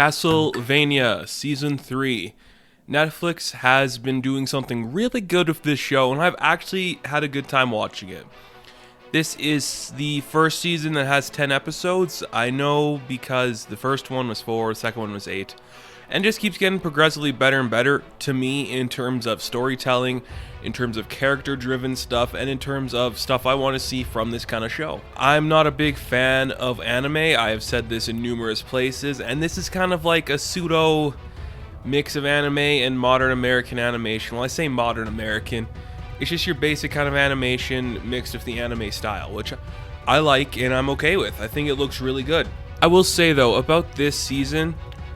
Castlevania Season 3. Netflix has been doing something really good with this show, and I've actually had a good time watching it. This is the first season that has 10 episodes. I know because the first one was 4, the second one was 8. And just keeps getting progressively better and better to me in terms of storytelling, in terms of character-driven stuff, and in terms of stuff I want to see from this kind of show. I'm not a big fan of anime. I have said this in numerous places, and this is kind of like a pseudo mix of anime and modern American animation. Well, I say modern American. It's just your basic kind of animation mixed with the anime style, which I like and I'm okay with. I think it looks really good. I will say, though, about this season,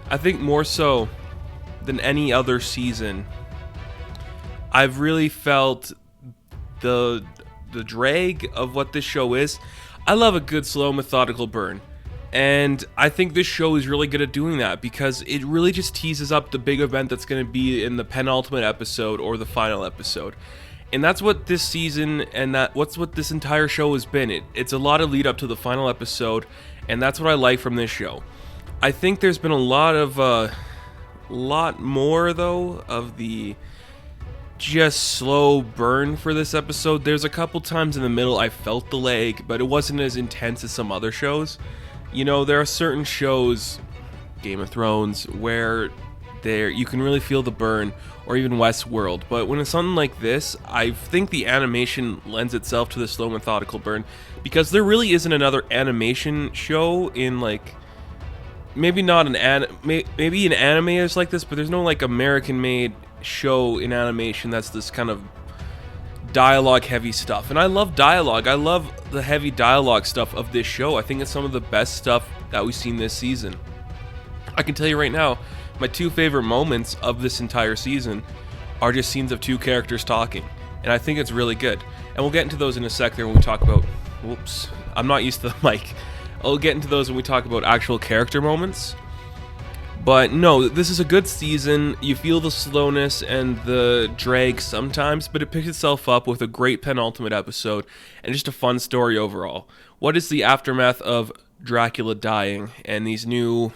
I think more so than any other season, I've really felt the drag of what this show is. I love a good, slow, methodical burn. And I think this show is really good at doing that because it really just teases up the big event that's going to be in the penultimate episode or the final episode. And that's what this season and what's what this entire show has been. It's a lot of lead up to the final episode, and that's what I like from this show. I think there's been a lot more though of the just slow burn for this episode. There's a couple times in the middle I felt the lag, but it wasn't as intense as some other shows. You know, there are certain shows, Game of Thrones, where you can really feel the burn, or even Westworld. But when it's something like this, I think the animation lends itself to the slow, methodical burn, because there really isn't another animation show in like. Maybe not maybe an anime is like this, but there's no like American-made show in animation that's this kind of dialogue-heavy stuff. And I love dialogue. I love the heavy dialogue stuff of this show. I think it's some of the best stuff that we've seen this season. I can tell you right now, my two favorite moments of this entire season are just scenes of two characters talking, and I think it's really good. And we'll get into those in a sec there when we talk about. Whoops, I'm not used to the mic. I'll get into those when we talk about actual character moments. But no, this is a good season. You feel the slowness and the drag sometimes, but it picks itself up with a great penultimate episode and just a fun story overall. What is the aftermath of Dracula dying and these new...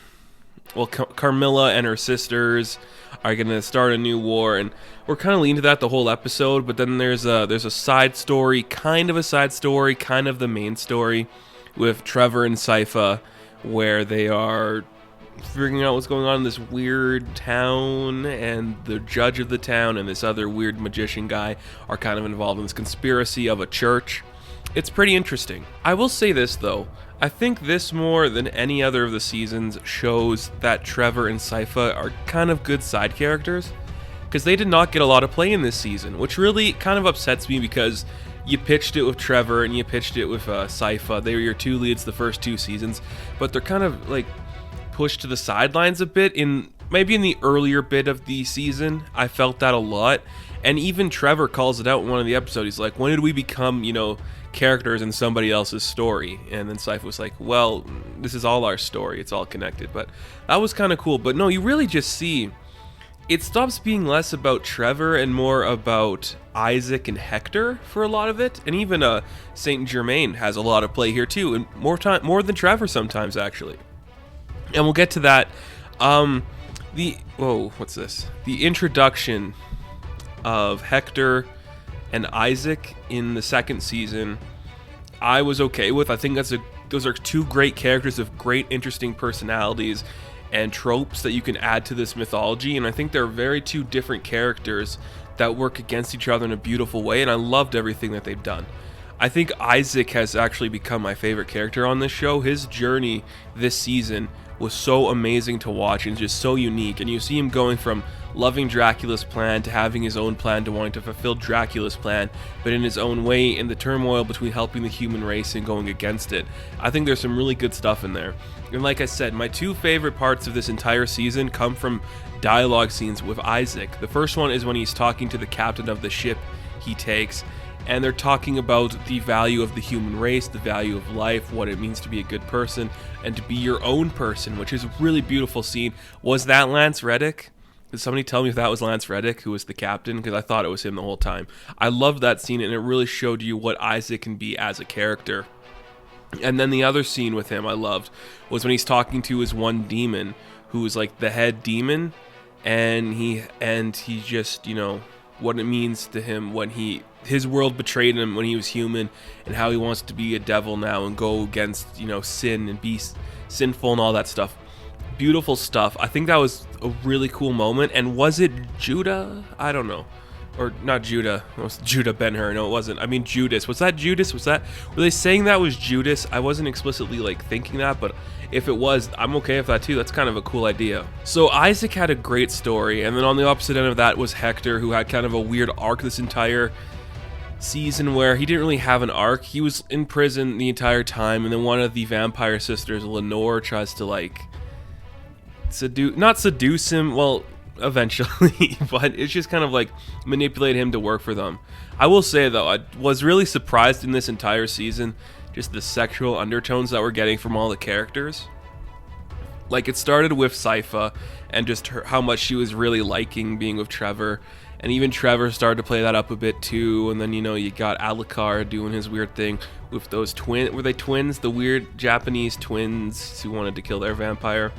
Well, Carmilla and her sisters are going to start a new war, and we're kind of leaning to that the whole episode, but then there's a side story, kind of the main story, with Trevor and Sypha, where they are figuring out what's going on in this weird town, and the judge of the town and this other weird magician guy are kind of involved in this conspiracy of a church. It's pretty interesting. I will say this, though. I think this more than any other of the seasons shows that Trevor and Sypha are kind of good side characters, because they did not get a lot of play in this season, which really kind of upsets me because you pitched it with Trevor and you pitched it with Sypha. They were your two leads the first two seasons, but they're kind of like pushed to the sidelines a bit maybe in the earlier bit of the season. I felt that a lot, and even Trevor calls it out in one of the episodes. He's like, when did we become, characters in somebody else's story? And then Sypha was like, well, this is all our story. It's all connected. But that was kind of cool. But no, you really just see it stops being less about Trevor and more about Isaac and Hector for a lot of it. And even Saint Germain has a lot of play here too, and more than Trevor sometimes, actually. And we'll get to that. What's this? The introduction of Hector and Isaac in the second season, I was okay with. I think those are two great characters with great, interesting personalities and tropes that you can add to this mythology, and I think they're very two different characters that work against each other in a beautiful way, and I loved everything that they've done. I think Isaac has actually become my favorite character on this show. His journey this season was so amazing to watch and just so unique, and you see him going from loving Dracula's plan to having his own plan to wanting to fulfill Dracula's plan, but in his own way, in the turmoil between helping the human race and going against it. I think there's some really good stuff in there. And like I said, my two favorite parts of this entire season come from dialogue scenes with Isaac. The first one is when he's talking to the captain of the ship he takes, and they're talking about the value of the human race, the value of life, what it means to be a good person, and to be your own person, which is a really beautiful scene. Was that Lance Reddick? Did somebody tell me if that was Lance Reddick, who was the captain? Because I thought it was him the whole time. I loved that scene, and it really showed you what Isaac can be as a character. And then the other scene with him I loved was when he's talking to his one demon, who was like the head demon, and he just, you know, what it means to him when his world betrayed him when he was human, and how he wants to be a devil now and go against, you know, sin and be sinful and all that stuff. Beautiful stuff. I think that was a really cool moment. And was it Judah? I don't know. Or not Judah. It was Judah Ben-Hur. No, it wasn't. I mean Judas. Was that Judas? Were they saying that was Judas? I wasn't explicitly like thinking that, but if it was, I'm okay with that too. That's kind of a cool idea. So Isaac had a great story, and then on the opposite end of that was Hector, who had kind of a weird arc this entire season where he didn't really have an arc. He was in prison the entire time, and then one of the vampire sisters, Lenore, tries to like not seduce him, well, eventually, but it's just kind of like manipulate him to work for them. I will say though, I was really surprised in this entire season, just the sexual undertones that we're getting from all the characters. Like, it started with Sypha and just how much she was really liking being with Trevor, and even Trevor started to play that up a bit too. And then, you know, you got Alucard doing his weird thing with those were they twins, the weird Japanese twins who wanted to kill their vampire.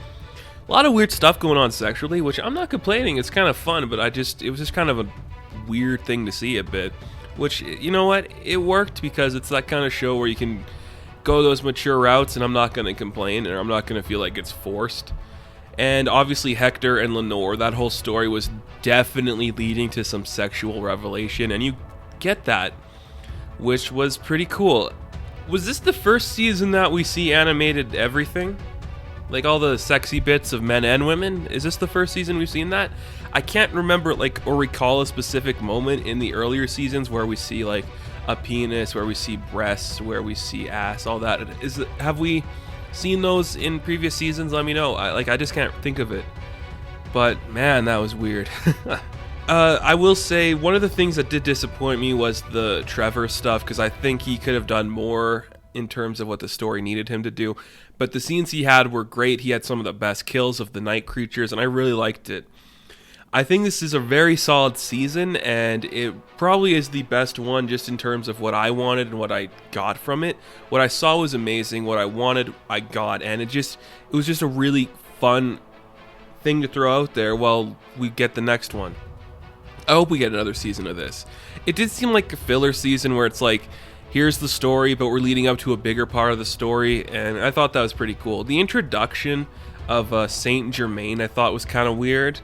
A lot of weird stuff going on sexually, which I'm not complaining. It's kind of fun, but it was just kind of a weird thing to see a bit. Which, you know what? It worked because it's that kind of show where you can go those mature routes, and I'm not going to complain, and I'm not going to feel like it's forced. And obviously Hector and Lenore, that whole story was definitely leading to some sexual revelation, and you get that, which was pretty cool. Was this the first season that we see animated everything? Like all the sexy bits of men and women? Is this the first season we've seen that? I can't remember or recall a specific moment in the earlier seasons where we see like a penis, where we see breasts, where we see ass, all that. Have we seen those in previous seasons? Let me know. I just can't think of it. But man, that was weird. I will say one of the things that did disappoint me was the Trevor stuff, because I think he could have done more in terms of what the story needed him to do. But the scenes he had were great. He had some of the best kills of the night creatures, and I really liked it. I think this is a very solid season, and it probably is the best one just in terms of what I wanted and what I got from it. What I saw was amazing. What I wanted, I got, and it was just a really fun thing to throw out there while we get the next one. I hope we get another season of this. It did seem like a filler season where it's like, here's the story, but we're leading up to a bigger part of the story, and I thought that was pretty cool. The introduction of Saint Germain I thought was kind of weird,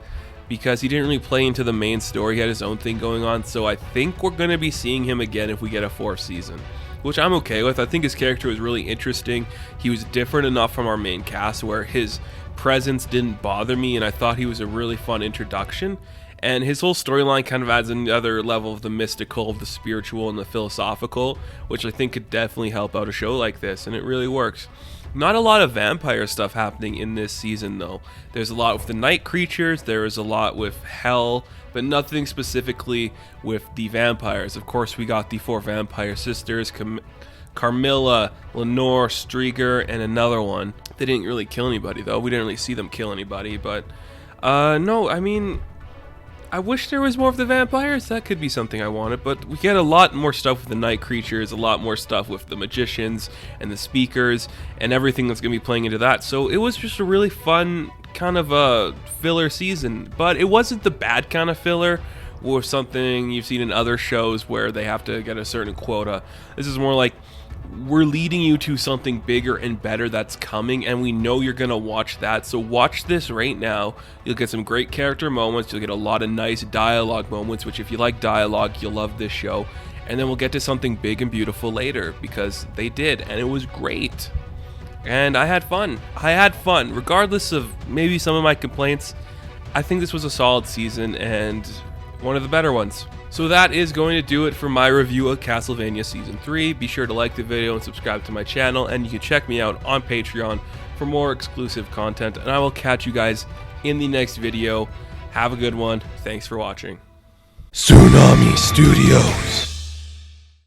because he didn't really play into the main story. He had his own thing going on, so I think we're going to be seeing him again if we get a fourth season, which I'm okay with. I think his character was really interesting. He was different enough from our main cast where his presence didn't bother me, and I thought he was a really fun introduction. And his whole storyline kind of adds another level of the mystical, of the spiritual, and the philosophical, which I think could definitely help out a show like this, and it really works. Not a lot of vampire stuff happening in this season, though. There's a lot with the night creatures, there is a lot with hell, but nothing specifically with the vampires. Of course, we got the 4 vampire sisters, Carmilla, Lenore, Strieger, and another one. They didn't really kill anybody, though. We didn't really see them kill anybody, but no, I mean, I wish there was more of the vampires. That could be something I wanted, but we get a lot more stuff with the night creatures, a lot more stuff with the magicians and the speakers and everything that's going to be playing into that. So it was just a really fun kind of a filler season, but it wasn't the bad kind of filler or something you've seen in other shows where they have to get a certain quota. This is more like, we're leading you to something bigger and better that's coming, and we know you're going to watch that. So watch this right now. You'll get some great character moments. You'll get a lot of nice dialogue moments, which if you like dialogue, you'll love this show. And then we'll get to something big and beautiful later, because they did, and it was great. And I had fun. Regardless of maybe some of my complaints, I think this was a solid season and one of the better ones. So that is going to do it for my review of Castlevania Season 3. Be sure to like the video and subscribe to my channel, and you can check me out on Patreon for more exclusive content, and I will catch you guys in the next video. Have a good one. Thanks for watching. Tsunami Studios.